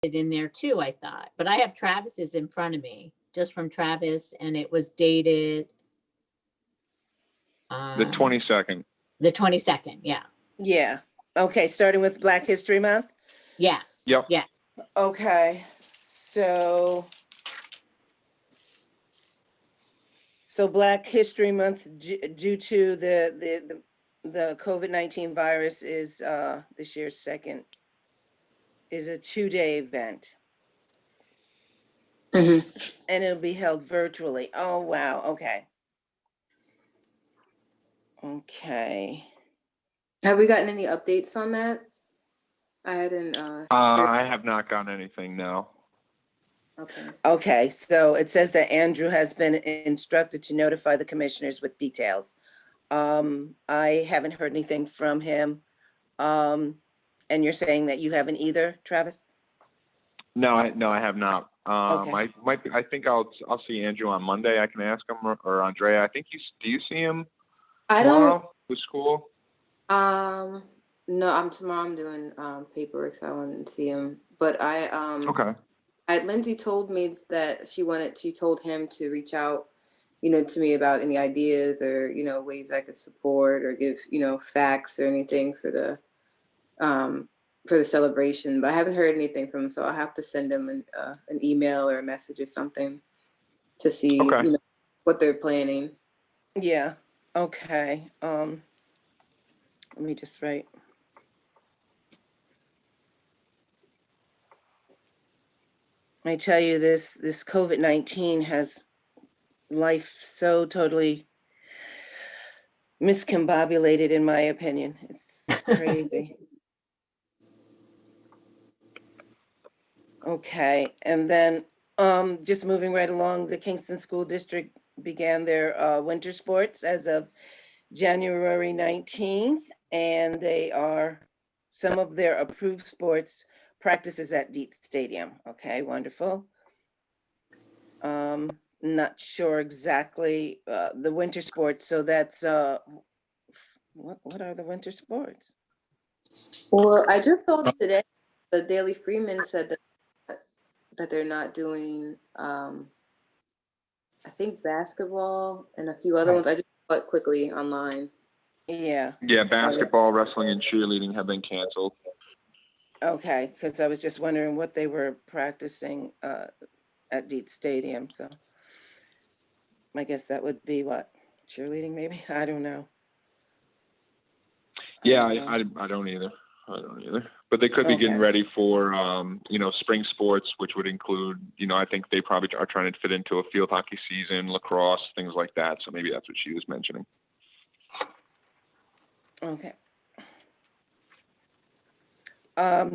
it in there too, I thought. But I have Travis's in front of me, just from Travis, and it was dated The 22nd. the 22nd. Yeah. Yeah. Okay, starting with Black History Month. Yes. Yep. Yeah. Okay, so Black History Month, due to the COVID-19 virus, is this year's second, is a 2-day event. And it'll be held virtually. Oh, wow. Okay. Okay. Have we gotten any updates on that? I hadn't. I have not gotten anything, no. Okay. Okay, so it says that Andrew has been instructed to notify the commissioners with details. I haven't heard anything from him. And you're saying that you haven't either, Travis? No, I have not. Okay. I think I'll see Andrew on Monday. I can ask him, or Andrea. I think do you see him I don't. tomorrow with school? No, tomorrow I'm doing paperwork, so I wouldn't see him. But Okay. Lindsay told me that she told him to reach out, to me about any ideas or, ways I could support or give, facts or anything for the celebration. But I haven't heard anything from him, so I'll have to send him an email or a message or something to see, Okay. what they're planning. Yeah. Okay. Let me just write. I tell you, this COVID-19 has life so totally miscombobulated, in my opinion. It's crazy. Okay, and then just moving right along, the Kingston School District began their winter sports as of January 19th, and some of their approved sports practices at Dietz Stadium. Okay, wonderful. Not sure exactly the winter sports, so that's what are the winter sports? Well, I just saw today the Daily Freeman said that they're not doing I think basketball and a few other ones. I just saw it quickly online. Yeah. Yeah, basketball, wrestling, and cheerleading have been canceled. Okay, because I was just wondering what they were practicing at Dietz Stadium. So I guess that would be what, cheerleading maybe? I don't know. Yeah, I don't either. But they could be getting Okay. ready for spring sports, which would include, I think they probably are trying to fit into a field hockey season, lacrosse, things like that. So maybe that's what she was mentioning. Okay.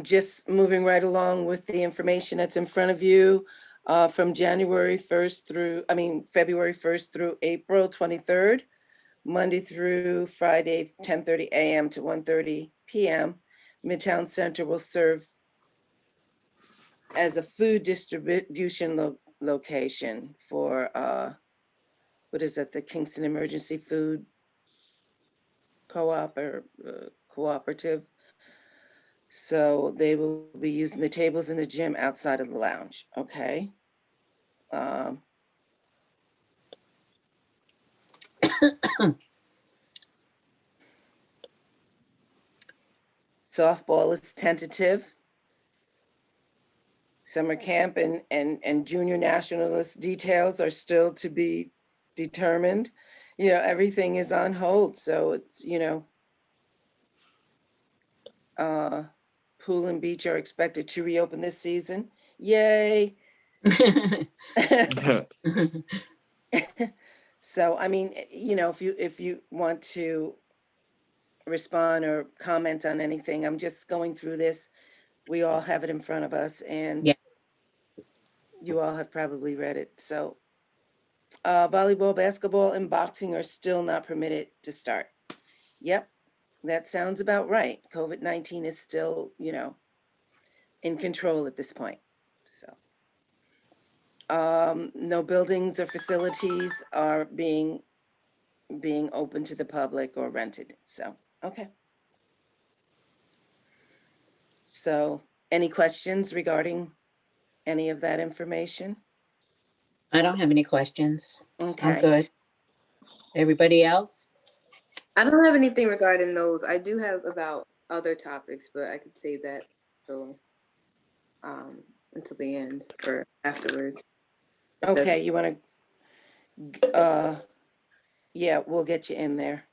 Just moving right along with the information that's in front of you, from February 1st through April 23rd, Monday through Friday, 10:30 a.m. to 1:30 p.m. Midtown Center will serve as a food distribution location for, the Kingston Emergency Food Co-op or cooperative. So they will be using the tables in the gym outside of the lounge. Okay. Softball is tentative. Summer camp and junior nationalist details are still to be determined. Everything is on hold. So it's, pool and beach are expected to reopen this season. Yay. So, if you want to respond or comment on anything, I'm just going through this. We all have it in front of us, and Yeah. you all have probably read it. So, volleyball, basketball, and boxing are still not permitted to start. Yep, that sounds about right. COVID-19 is still, in control at this point. So, no buildings or facilities are being open to the public or rented. So, okay. So Any questions regarding any of that information? I don't have any questions. I'm Okay, good. Everybody else? I don't have anything regarding those. I do have about other topics, but I could save that till until the end or afterwards. if that's- okay, you want to, yeah, we'll get you in there.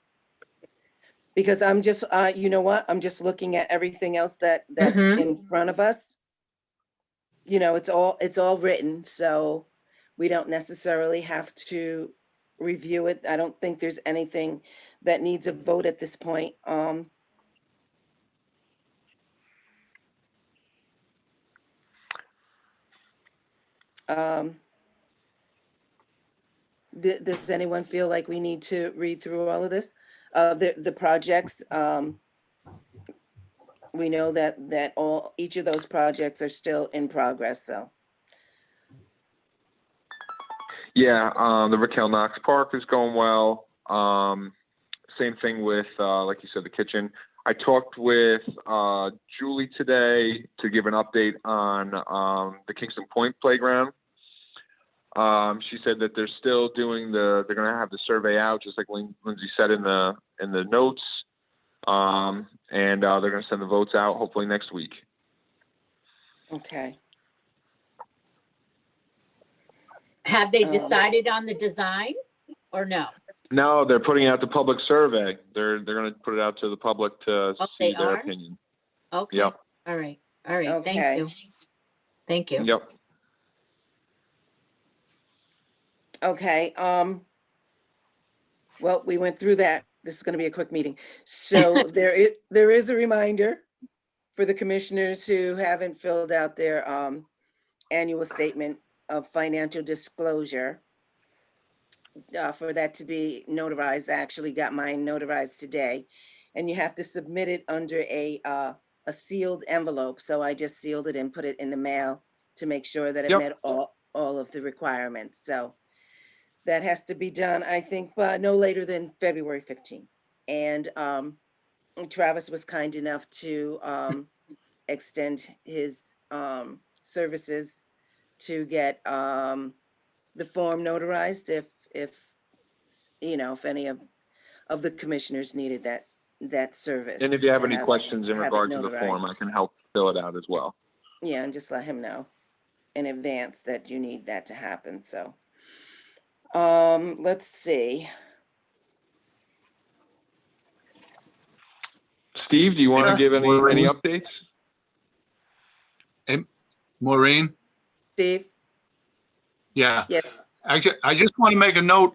Because I'm just, you know what, I'm just looking at everything else that's Mhm. in front of us. You know, it's all written, so we don't necessarily have to review it. I don't think there's anything that needs a vote at this point. Does anyone feel like we need to read through all of this? The projects, we know that each of those projects are still in progress, so. Yeah, the Raquel Knox Park is going well. Same thing with, like you said, the kitchen. I talked with Julie today to give an update on the Kingston Point playground. She said that they're still doing they're going to have the survey out, just like Lindsay said in the notes. And they're going to send the votes out hopefully next week. Okay. Have they decided on the design or no? No, they're putting out the public survey. They're going to put it out to the public to Oh, see they their are? opinion. Okay. Yep. All right. All right. Okay. Thank you. Thank you. Yep. Okay, well, we went through that. This is gonna be a quick meeting. So there is a reminder for the commissioners who haven't filled out their annual statement of financial disclosure. For that to be notarized. I actually got mine notarized today. And you have to submit it under a sealed envelope. So I just sealed it and put it in the mail to make sure that it Yep. met all of the requirements. So that has to be done, I think, no later than February 15th. And Travis was kind enough to extend his services to get the form notarized if you know, if any of the commissioners needed that service. And if you have to any questions in have it regard to the form, I notarized. can help fill it out as well. Yeah, and just let him know in advance that you need that to happen, so. Let's see. Steve, do you want to give any Maureen? updates? Maureen? Steve? Yeah, Yes, I just want to make a note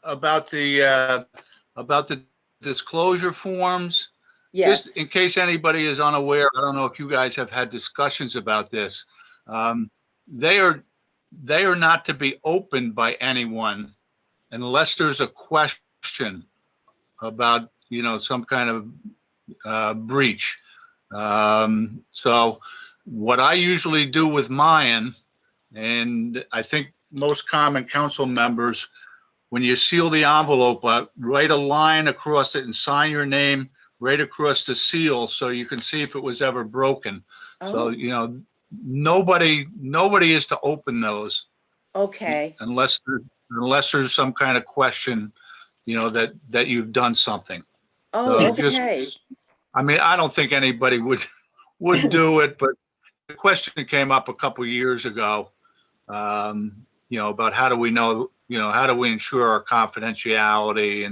about the disclosure forms. yes, Just in case anybody is unaware, I don't know if you guys have had discussions about this. They are not to be opened by anyone unless there's a question about, some kind of breach. So what I usually do with mine, and I think most common council members, when you seal the envelope, write a line across it and sign your name right across the seal so you can see if it was ever broken. So, oh, nobody is to open those okay, unless there's some kind of question, that you've done something. oh, So okay, I mean, I don't think anybody would do it, but the question came up a couple years ago, about how do we know, how do we ensure our confidentiality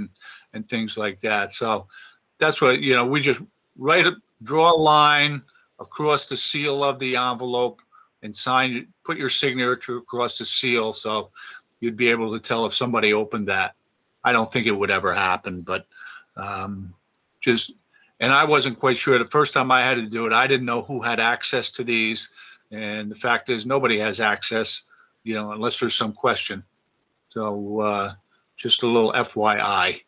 and things like that. So that's what, we just draw a line across the seal of the envelope and put your signature across the seal. So you'd be able to tell if somebody opened that. I don't think it would ever happen, but and I wasn't quite sure. The first time I had to do it, I didn't know who had access to these. And the fact is nobody has access, unless there's some question. So just a little FYI.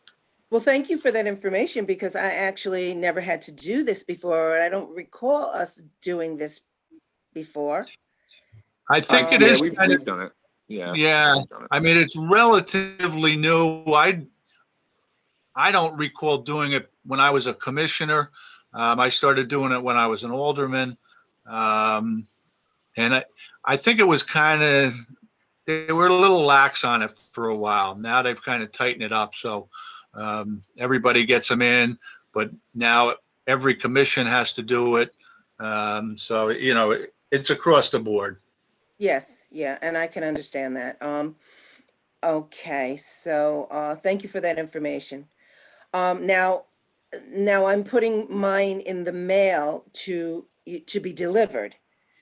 well, thank you for that information, because I actually never had to do this before. I don't recall us doing this before. I think it Yeah, is. We've done it. Yeah. Yeah. we've done it. I mean, it's relatively new. I don't recall doing it when I was a commissioner. I started doing it when I was an alderman. And I think it was they were a little lax on it for a while. Now they've kind of tightened it up. So everybody gets them in, but now every commission has to do it. So, it's across the board. Yes, yeah, and I can understand that. Okay, so thank you for that information. Now I'm putting mine in the mail to be delivered.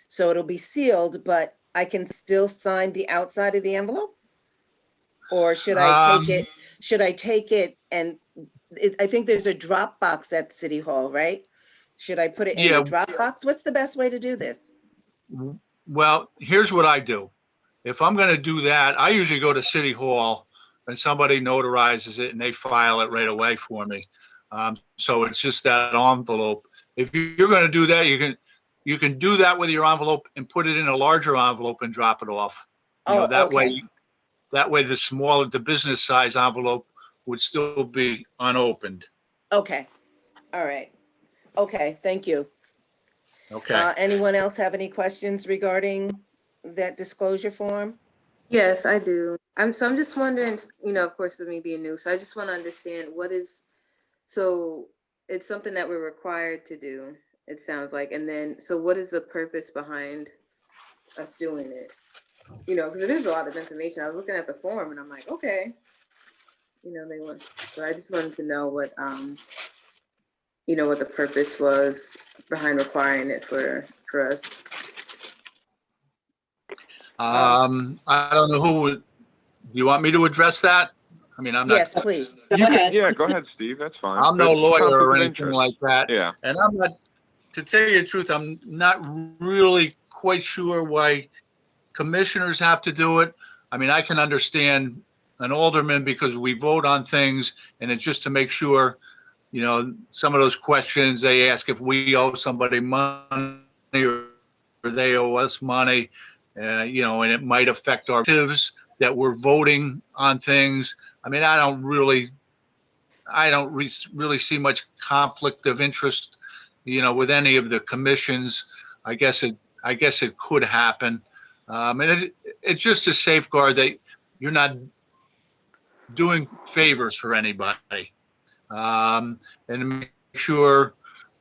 So it'll be sealed, but I can still sign the outside of the envelope? Or should I take it and I think there's a drop box at City Hall, right? Should I put it in the Yeah. drop box? What's the best way to do this? Well, here's what I do. If I'm going to do that, I usually go to City Hall and somebody notarizes it and they file it right away for me. So it's just that envelope. If you're going to do that, you can do that with your envelope and put it in a larger envelope and drop it off. Oh, That okay. way the business size envelope would still be unopened. Okay, all right. Okay, thank you. Okay. Anyone else have any questions regarding that disclosure form? Yes, I do. I'm just wondering, of course, with me being new, so I just want to understand so it's something that we're required to do, it sounds like. And then, so what is the purpose behind us doing it? Because it is a lot of information. I was looking at the form and I'm like, okay. So I just wanted to know what the purpose was behind requiring it for us. I don't know do you want me to address that? I mean, I'm not. Yes, please. Go ahead. Yeah, go ahead, Steve. That's fine. I'm no It's lawyer conflict or of anything interest. like that. Yeah. And I'm not, to tell you the truth, I'm not really quite sure why commissioners have to do it. I mean, I can understand an alderman because we vote on things and it's just to make sure, some of those questions they ask if we owe somebody money or they owe us money, and it might affect our activities that we're voting on things. I mean, I don't really see much conflict of interest, with any of the commissions. I guess it could happen. And it's just to safeguard that you're not doing favors for anybody. And to make sure,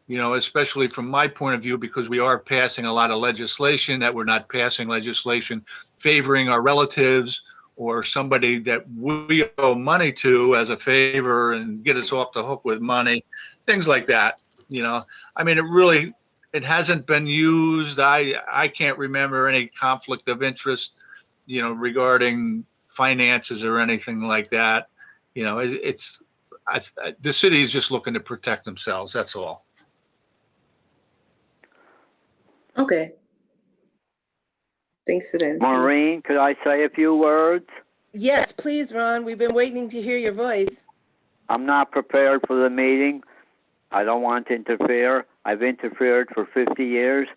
especially from my point of view, because we are passing a lot of legislation, that we're not passing legislation favoring our relatives or somebody that we owe money to as a favor and get us off the hook with money, things like that. I mean, it hasn't been used. I can't remember any conflict of interest, regarding finances or anything like that. The city is just looking to protect themselves. That's all. Okay. Thanks for that. Maureen, could I say a few words? Yes, please, Ron. We've been waiting to hear your voice. I'm not prepared for the meeting. I don't want to interfere. I've interfered for 50 years.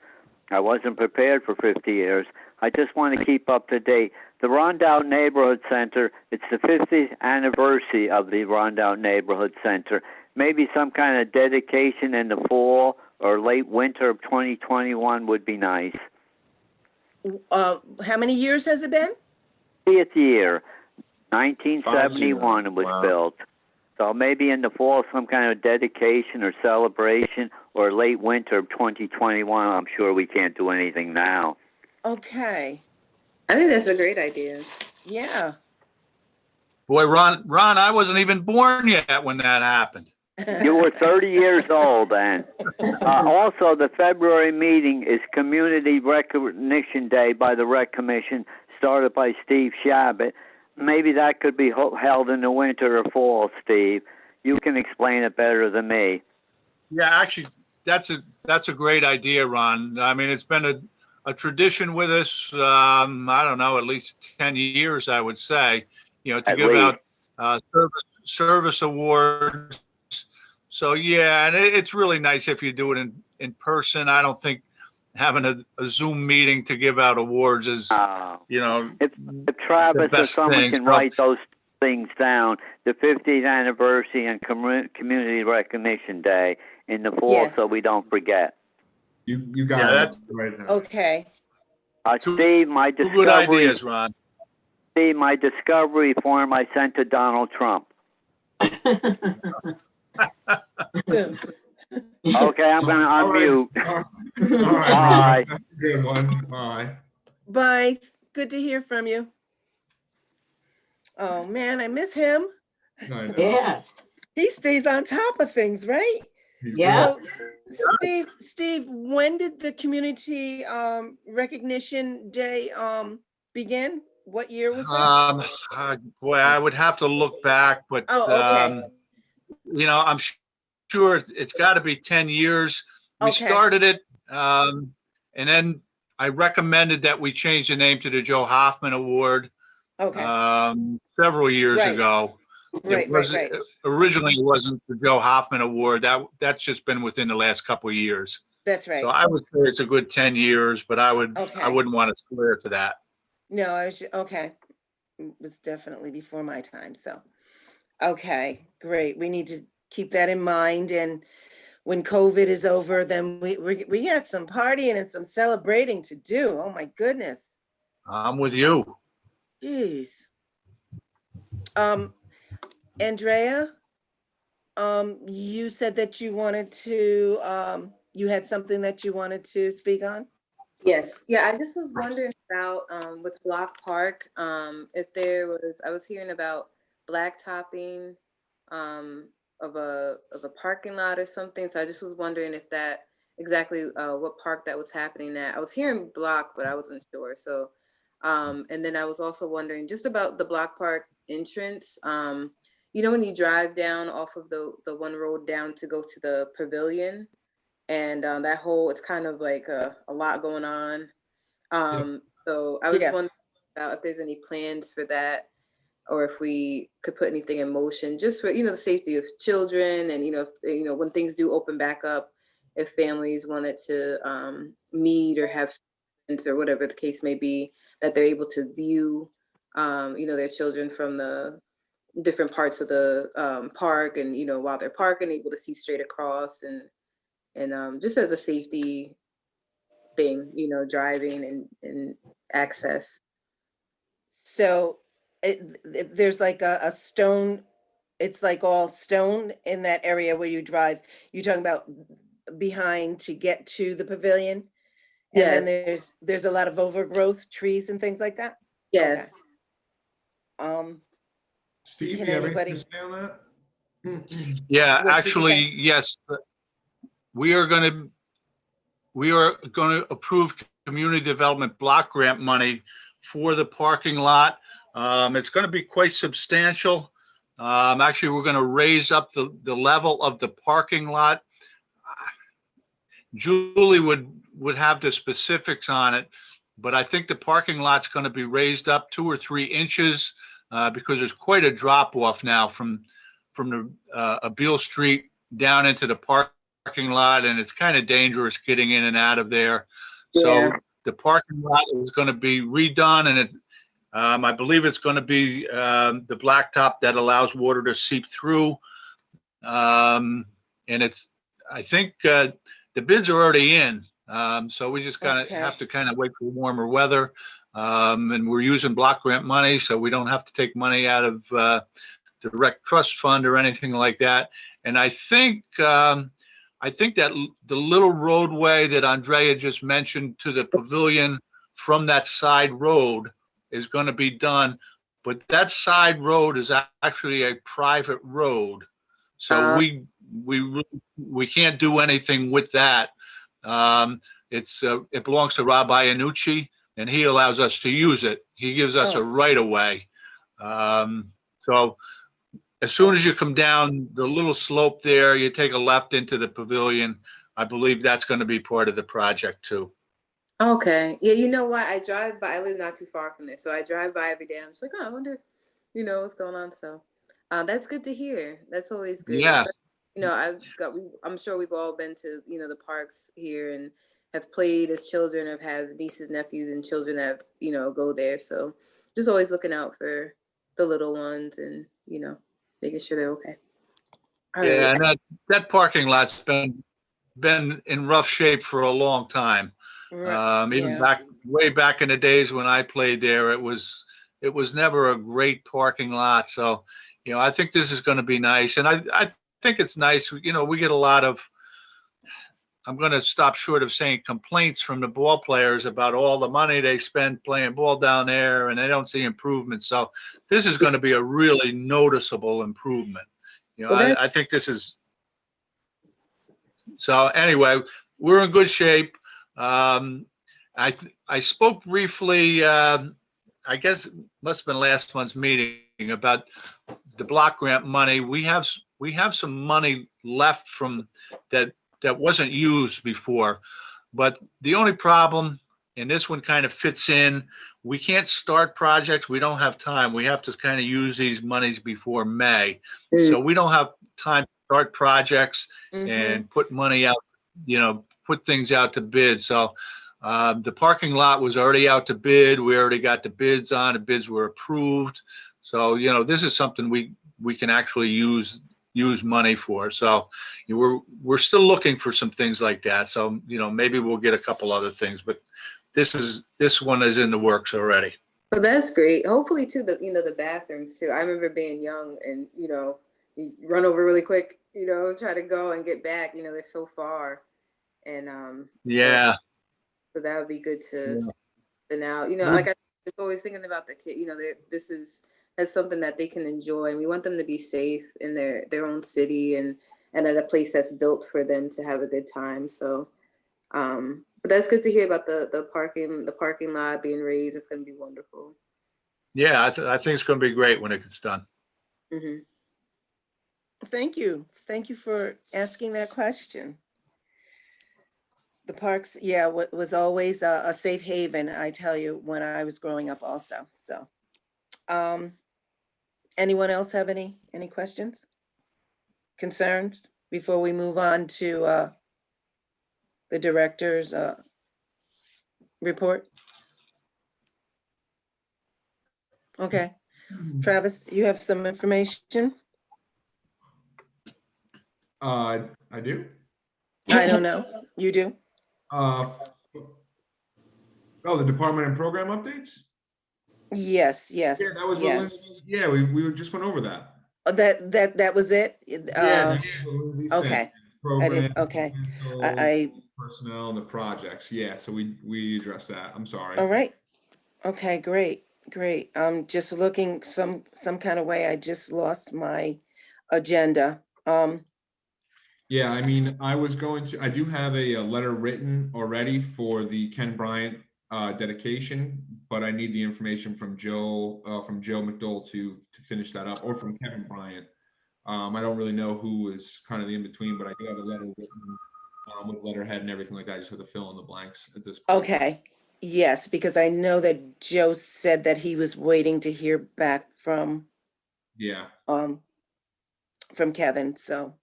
I wasn't prepared for 50 years. I just want to keep up to date. The Rondout Neighborhood Center, it's the 50th anniversary of the Rondout Neighborhood Center. Maybe some kind of dedication in the fall or late winter of 2021 would be nice. How many years has it been? 50th year, 1971 50. it was Wow. built. So maybe in the fall, some kind of dedication or celebration, or late winter of 2021. I'm sure we can't do anything now. Okay, I think that's a great idea. yeah. Boy, Ron, I wasn't even born yet when that happened. You were 30 years old then. Also, the February meeting is Community Recognition Day by the Rec Commission, started by Steve Shabbat. Maybe that could be held in the winter or fall, Steve. You can explain it better than me. Yeah, actually, that's a great idea, Ron. I mean, it's been a tradition with us. I don't know, at least 10 years, I would say. To At give least. out service awards. So yeah, and it's really nice if you do it in person. I don't think having a Zoom meeting to give out awards is, If Travis or best someone things, can bro. write those things down, the 50th anniversary and Community Recognition Day in the fall, Yes. so we don't forget. You got Yeah, it that's right now. Okay, Steve, my two good discovery, ideas, Ron. Steve, my discovery form I sent to Donald Trump. good. Okay, I'm gonna All right. unmute. All right. Bye. That's a good one. Bye. Bye. Good to hear from you. Oh, man, I miss him. I know. Yeah, He stays on top of things, right? He's Yeah. good. So, Steve, when did the community recognition day begin? What year was that? Boy, I would have to look back, but, Oh, okay. I'm sure it's got to be 10 years. We Okay. started it, and then I recommended that we change the name to the Joe Hoffman Award, Okay. several years Right. ago. Right. Originally, it wasn't the Joe Hoffman Award. That's just been within the last couple of years. That's So right. I would say it's a good 10 years, but I Okay. wouldn't want to swear to that. No, okay. It was definitely before my time, so. Okay, great. We need to keep that in mind, and when COVID is over, then we got some partying and some celebrating to do. Oh, my goodness. I'm with you. Jeez. Andrea, you said that you wanted to, you had something that you wanted to speak on? Yes, yeah, I just was wondering about with Block Park, if there was, I was hearing about blacktopping of a parking lot or something. So I just was wondering if that exactly what park that was happening at. I was hearing Block, but I wasn't sure. So and then I was also wondering just about the Block Park entrance. When you drive down off of the one road down to go to the pavilion, and that whole, it's kind of like a lot going on. So I was Yeah. wondering about if there's any plans for that, or if we could put anything in motion just for, the safety of children, and, if, when things do open back up, if families wanted to meet or have students or whatever the case may be, that they're able to view, their children from the different parts of the park, and, while they're parking, able to see straight across, and just as a safety thing, driving and access. So there's like a stone, it's like all stone in that area where you drive. You're talking about behind to get to the pavilion? And then Yes, there's a lot of overgrowth, trees and things like that? yes. Steve, Can you have anybody- anything to say on that? Yeah, What did you actually, say? yes. We are going to approve community development block grant money for the parking lot. It's going to be quite substantial. Actually, we're going to raise up the level of the parking lot. Julie would have the specifics on it, but I think the parking lot's going to be raised up 2 or 3 inches because there's quite a drop off now from the Beale Street down into the parking lot, and it's kind of dangerous getting in and out of there. So Yeah. the parking lot is going to be redone, and I believe it's going to be the blacktop that allows water to seep through. And I think the bids are already in. So we just have to kind of wait for warmer weather. And we're using block grant money, so we don't have to take money out of the rec trust fund or anything like that. And I think that the little roadway that Andrea just mentioned to the pavilion from that side road is going to be done, but that side road is actually a private road. So we can't do anything with that. It belongs to Rob Iannucci, and he allows us to use it. He gives us a right of way. So as soon as you come down the little slope there, you take a left into the pavilion. I believe that's going to be part of the project too. Okay. Yeah, you know what? I drive by, I live not too far from there. So I drive by every day. I'm just like, oh, I wonder, what's going on. So that's good to hear. That's always great. Yeah. I'm sure we've all been to, the parks here and have played as children, have had nieces, nephews, and children that, go there. So just always looking out for the little ones and, making sure they're okay. All right. Yeah, and that parking lot's been been in rough shape for a long time. Even Yeah. way back in the days when I played there, it was never a great parking lot. So, I think this is going to be nice. And I think it's nice. We get a lot of, I'm going to stop short of saying complaints from the ball players about all the money they spend playing ball down there and they don't see improvement. So this is going to be a really noticeable improvement. Well, I think this is, so anyway, we're in good shape. I spoke briefly, I guess it must have been last month's meeting, about the block grant money. We have some money left from that wasn't used before, but the only problem, and this one kind of fits in, we can't start projects. We don't have time. We have to kind of use these monies before May. So we don't have time to start projects and put money out, put things out to bid. So the parking lot was already out to bid. We already got the bids on. The bids were approved. So, this is something we can actually use money for. So we're still looking for some things like that. So, maybe we'll get a couple other things, but this one is in the works already. Well, that's great. Hopefully too, the bathrooms too. I remember being young and, you run over really quick, try to go and get back, they're so far. And, Yeah. so that would be good to now, Yeah. like I was always thinking about the kid, that's something that they can enjoy, and we want them to be safe in their own city and at a place that's built for them to have a good time. So, but that's good to hear about the parking lot being raised. It's going to be wonderful. Yeah, I think it's going to be great when it gets done. Mm-hmm. thank you. Thank you for asking that question. The parks, yeah, was always a safe haven, I tell you, when I was growing up also. So, anyone else have any questions, concerns before we move on to the director's report? Okay, Travis, you have some information? I do. I don't know. You do? Oh, the department and program updates? Yes, yes, Yeah, that was yes. yeah, we just went over that. Oh, that was it? Yeah, that's what Lindsay said. Okay. I Program, didn't, okay. financials, I personnel and the projects. Yeah, so we addressed that. I'm sorry. all right. Okay, great. Just looking some kind of way, I just lost my agenda. Yeah, I mean, I do have a letter written already for the Ken Bryant dedication, but I need the information from Joe McDowell to finish that up, or from Kevin Bryant. I don't really know who is kind of the in-between, but I do have a letter written with letterhead and everything like that. I just have to fill in the blanks at this point. Okay, yes, because I know that Joe said that he was waiting to hear back from Kevin, so.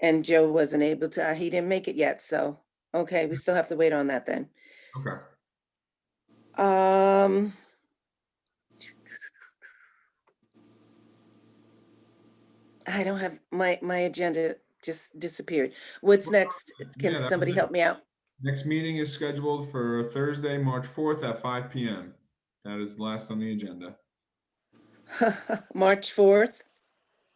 And Joe wasn't able to, he didn't make it yet, so, okay, we still have to wait on that then. Okay. I don't have, my agenda just disappeared. What's next? Yeah, Can that somebody was it. help me out? Next meeting is scheduled for Thursday, March 4th at 5 p.m. That is last on the agenda. March 4th,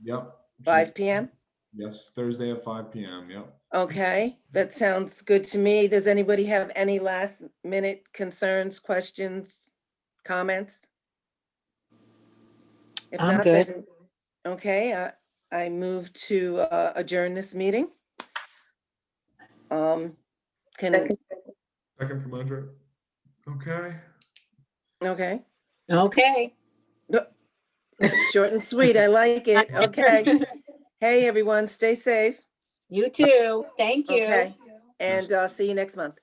Yep. 5 p.m.? Yes, Thursday at 5 p.m. Yep. Okay, that sounds good to me. Does anybody have any last minute concerns, questions, comments? If I'm not, good. then, okay, I move to adjourn this meeting. Can, Second from Andre. Okay. okay, Okay. short and sweet, I like it, okay. Hey, everyone, stay safe. You too. Thank you. Okay, and see you next month.